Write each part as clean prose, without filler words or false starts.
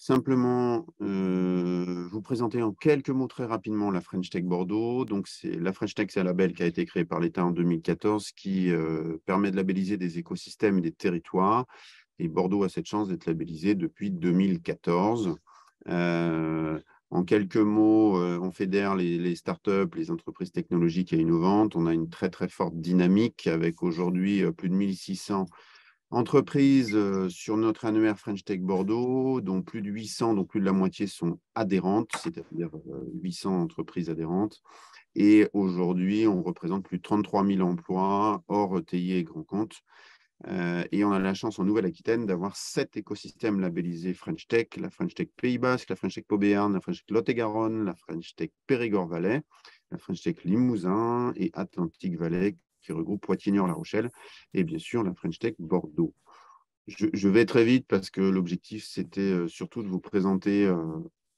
Simplement, vous présenter en quelques mots très rapidement la French Tech Bordeaux. Donc, la French Tech, c'est un label qui a été créé par l'État en 2014 qui permet de labelliser des écosystèmes et des territoires. Et Bordeaux a cette chance d'être labellisé depuis 2014. Euh, En quelques mots, on fédère les startups, les entreprises technologiques et innovantes. On a une très, très forte dynamique avec aujourd'hui plus de 1600 entreprises sur notre annuaire French Tech Bordeaux, dont plus de 800, donc plus de la moitié sont adhérentes, c'est-à-dire 800 entreprises adhérentes. Et aujourd'hui, on représente plus de 33 000 emplois hors ETI et grands comptes. Et on a la chance en Nouvelle-Aquitaine d'avoir 7 écosystèmes labellisés French Tech, la French Tech Pays Basque, la French Tech Pau Béarn, la French Tech Lot-et-Garonne, la French Tech Périgord-Valais, la French Tech Limousin et Atlantique Valais qui regroupe Poitiers-Niort-La Rochelle et bien sûr la French Tech Bordeaux. Je vais très vite parce que l'objectif, c'était surtout de vous présenter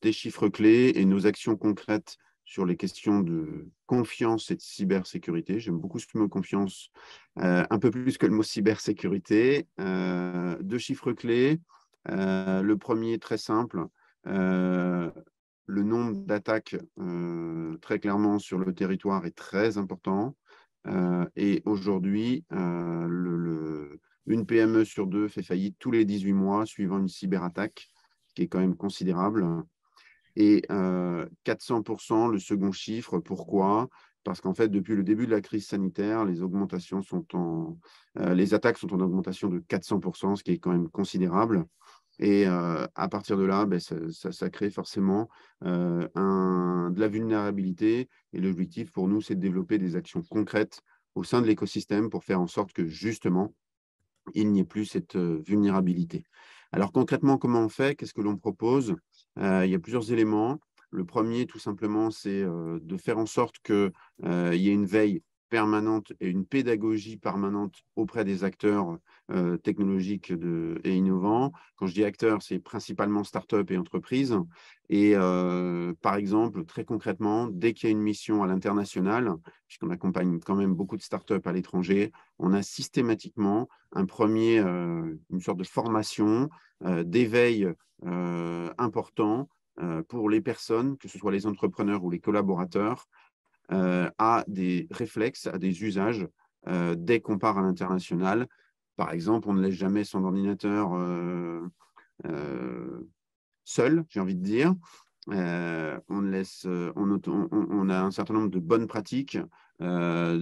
des chiffres clés et nos actions concrètes sur les questions de confiance et de cybersécurité. J'aime beaucoup ce mot confiance, un peu plus que le mot cybersécurité. Deux chiffres clés. Le premier, très simple, le nombre d'attaques très clairement sur le territoire est très important. Et aujourd'hui, une PME sur deux fait faillite tous les 18 mois suivant une cyberattaque, ce qui est quand même considérable. Et 400%, le second chiffre, pourquoi? Parce qu'en fait, depuis le début de la crise sanitaire, les attaques sont en augmentation de 400%, ce qui est quand même considérable. Et à partir de là, ben, ça crée forcément de la vulnérabilité. Et l'objectif pour nous, c'est de développer des actions concrètes au sein de l'écosystème pour faire en sorte que justement, il n'y ait plus cette vulnérabilité. Alors concrètement, comment on fait? Qu'est-ce que l'on propose? Il y a plusieurs éléments. Le premier, tout simplement, c'est de faire en sorte qu'il y ait une veille permanente et une pédagogie permanente auprès des acteurs technologiques et innovants. Quand je dis acteurs, c'est principalement start-up et entreprises. Et par exemple, très concrètement, dès qu'il y a une mission à l'international, puisqu'on accompagne quand même beaucoup de start-up à l'étranger, on a systématiquement une sorte de formation, d'éveil important pour les personnes, que ce soit les entrepreneurs ou les collaborateurs, à des réflexes, à des usages dès qu'on part à l'international. Par exemple, on ne laisse jamais son ordinateur euh, seul, j'ai envie de dire. On a un certain nombre de bonnes pratiques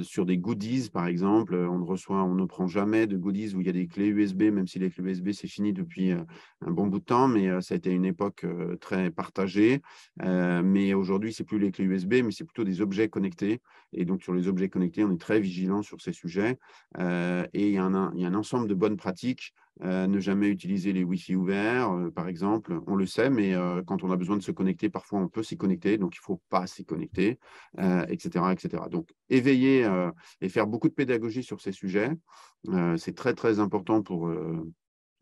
sur des goodies, par exemple. On ne prend jamais de goodies où il y a des clés USB, même si les clés USB, c'est fini depuis un bon bout de temps, mais ça a été une époque très partagée. Mais aujourd'hui, c'est plus les clés USB, mais c'est plutôt des objets connectés. Et donc, sur les objets connectés, on est très vigilant sur ces sujets. Et il y a un ensemble de bonnes pratiques. Ne jamais utiliser les Wi-Fi ouverts, par exemple, on le sait, mais quand on a besoin de se connecter, parfois on peut s'y connecter, donc il ne faut pas s'y connecter, etc., etc. Donc, éveiller et faire beaucoup de pédagogie sur ces sujets, c'est très, très important pour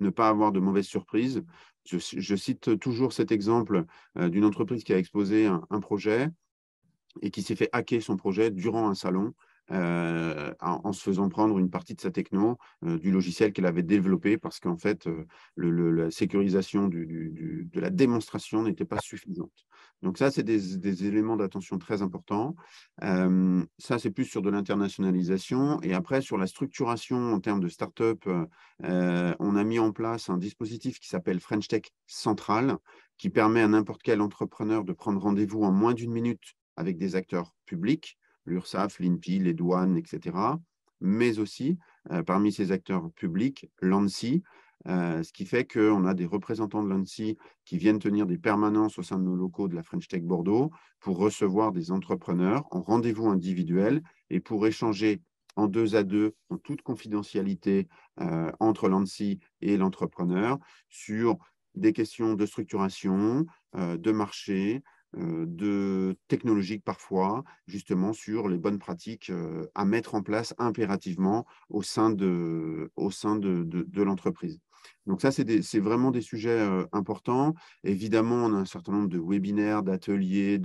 ne pas avoir de mauvaises surprises. Je cite toujours cet exemple d'une entreprise qui a exposé un projet et qui s'est fait hacker son projet durant un salon en se faisant prendre une partie de sa techno du logiciel qu'elle avait développé parce qu'en fait, la sécurisation de la démonstration n'était pas suffisante. Donc ça, c'est des éléments d'attention très importants. Ça, c'est plus sur de l'internationalisation. Et après, sur la structuration en termes de start-up, on a mis en place un dispositif qui s'appelle French Tech Central, qui permet à n'importe quel entrepreneur de prendre rendez-vous en moins d'une minute avec des acteurs publics, l'URSSAF, l'INPI, les douanes, etc. Mais aussi, parmi ces acteurs publics, l'ANSSI, ce qui fait qu'on a des représentants de l'ANSSI qui viennent tenir des permanences au sein de nos locaux de la French Tech Bordeaux pour recevoir des entrepreneurs en rendez-vous individuel et pour échanger en deux à deux, en toute confidentialité, entre l'ANSSI et l'entrepreneur sur des questions de structuration, de marché, de technologiques parfois, justement sur les bonnes pratiques à mettre en place impérativement au sein de l'entreprise. Donc ça, c'est vraiment des sujets importants. Évidemment, on a un certain nombre de webinaires, d'ateliers,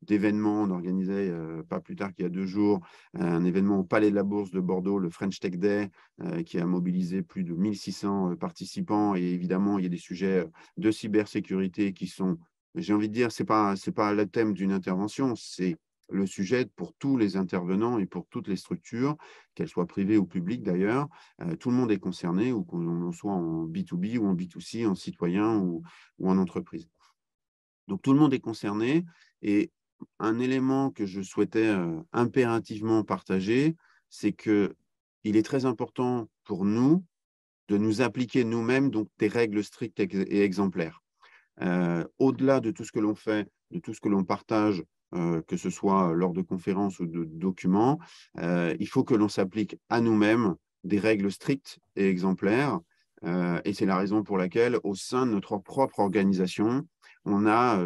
d'événements. On organisait, pas plus tard qu'il y a 2 jours, un événement au Palais de la Bourse de Bordeaux, le French Tech Day, qui a mobilisé plus de 1600 participants. Et évidemment, il y a des sujets de cybersécurité qui sont, j'ai envie de dire, c'est pas le thème d'une intervention, c'est le sujet pour tous les intervenants et pour toutes les structures, qu'elles soient privées ou publiques d'ailleurs. Tout le monde est concerné, ou qu'on soit en B2B ou en B2C, en citoyen ou en entreprise. Donc, tout le monde est concerné. Et un élément que je souhaitais impérativement partager, c'est qu'il est très important pour nous de nous appliquer nous-mêmes donc des règles strictes et exemplaires. Au-delà de tout ce que l'on fait, de tout ce que l'on partage, que ce soit lors de conférences ou de documents, il faut que l'on s'applique à nous-mêmes des règles strictes et exemplaires. Et c'est la raison pour laquelle, au sein de notre propre organisation, on a,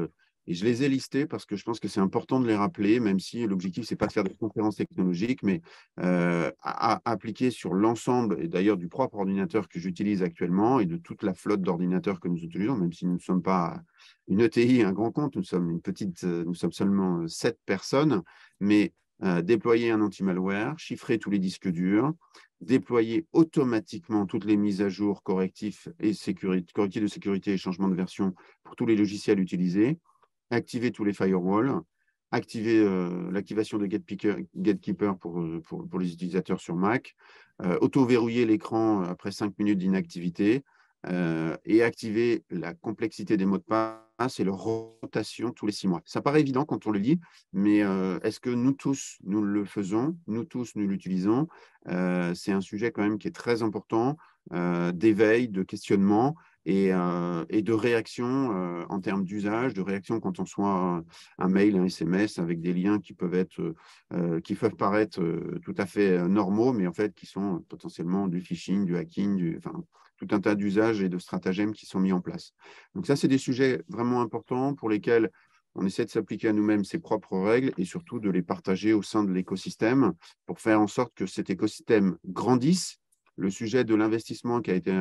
et je les ai listés parce que je pense que c'est important de les rappeler, même si l'objectif, ce n'est pas de faire des conférences technologiques, mais à appliquer sur l'ensemble, et d'ailleurs du propre ordinateur que j'utilise actuellement et de toute la flotte d'ordinateurs que nous utilisons, même si nous ne sommes pas une ETI, un grand compte, nous sommes nous sommes seulement 7 personnes, mais déployer un anti-malware, chiffrer tous les disques durs, déployer automatiquement toutes les mises à jour, correctifs de sécurité et changements de version pour tous les logiciels utilisés, activer tous les firewalls, activer l'activation de Gatekeeper pour les utilisateurs sur Mac, auto-verrouiller l'écran après 5 minutes d'inactivité, et activer la complexité des mots de passe et leur rotation tous les 6 mois. Ça paraît évident quand on le lit, mais est-ce que nous tous, nous le faisons? Nous tous, nous l'utilisons? C'est un sujet quand même qui est très important, d'éveil, de questionnement et de réaction en termes d'usage, de réaction quand on reçoit un mail, un SMS avec des liens qui peuvent paraître tout à fait normaux, mais en fait qui sont potentiellement du phishing, du hacking, enfin, tout un tas d'usages et de stratagèmes qui sont mis en place. Donc ça, c'est des sujets vraiment importants pour lesquels on essaie de s'appliquer à nous-mêmes ses propres règles et surtout de les partager au sein de l'écosystème pour faire en sorte que cet écosystème grandisse. Le sujet de l'investissement qui a été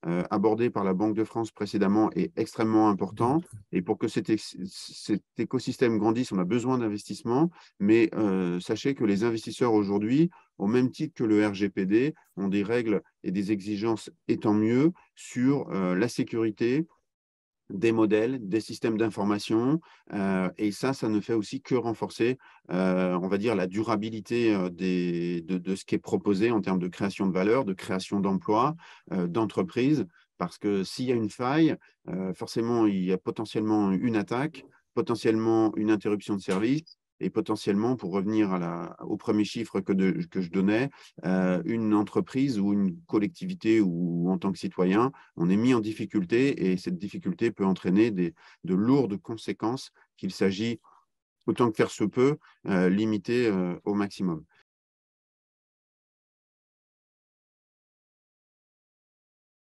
abordé par la Banque de France précédemment est extrêmement important. Et pour que cet écosystème grandisse, on a besoin d'investissement. Mais sachez que les investisseurs aujourd'hui, au même titre que le RGPD, ont des règles et des exigences, et tant mieux, sur la sécurité des modèles, des systèmes d'information. Et ça ne fait aussi que renforcer, on va dire, la durabilité de ce qui est proposé en termes de création de valeur, de création d'emplois, d'entreprises. Parce que s'il y a une faille, forcément, il y a potentiellement une attaque, potentiellement une interruption de service, et potentiellement, pour revenir au premier chiffre que je donnais, une entreprise ou une collectivité ou en tant que citoyen, on est mis en difficulté et cette difficulté peut entraîner de lourdes conséquences qu'il s'agit, autant que faire se peut, limiter au maximum.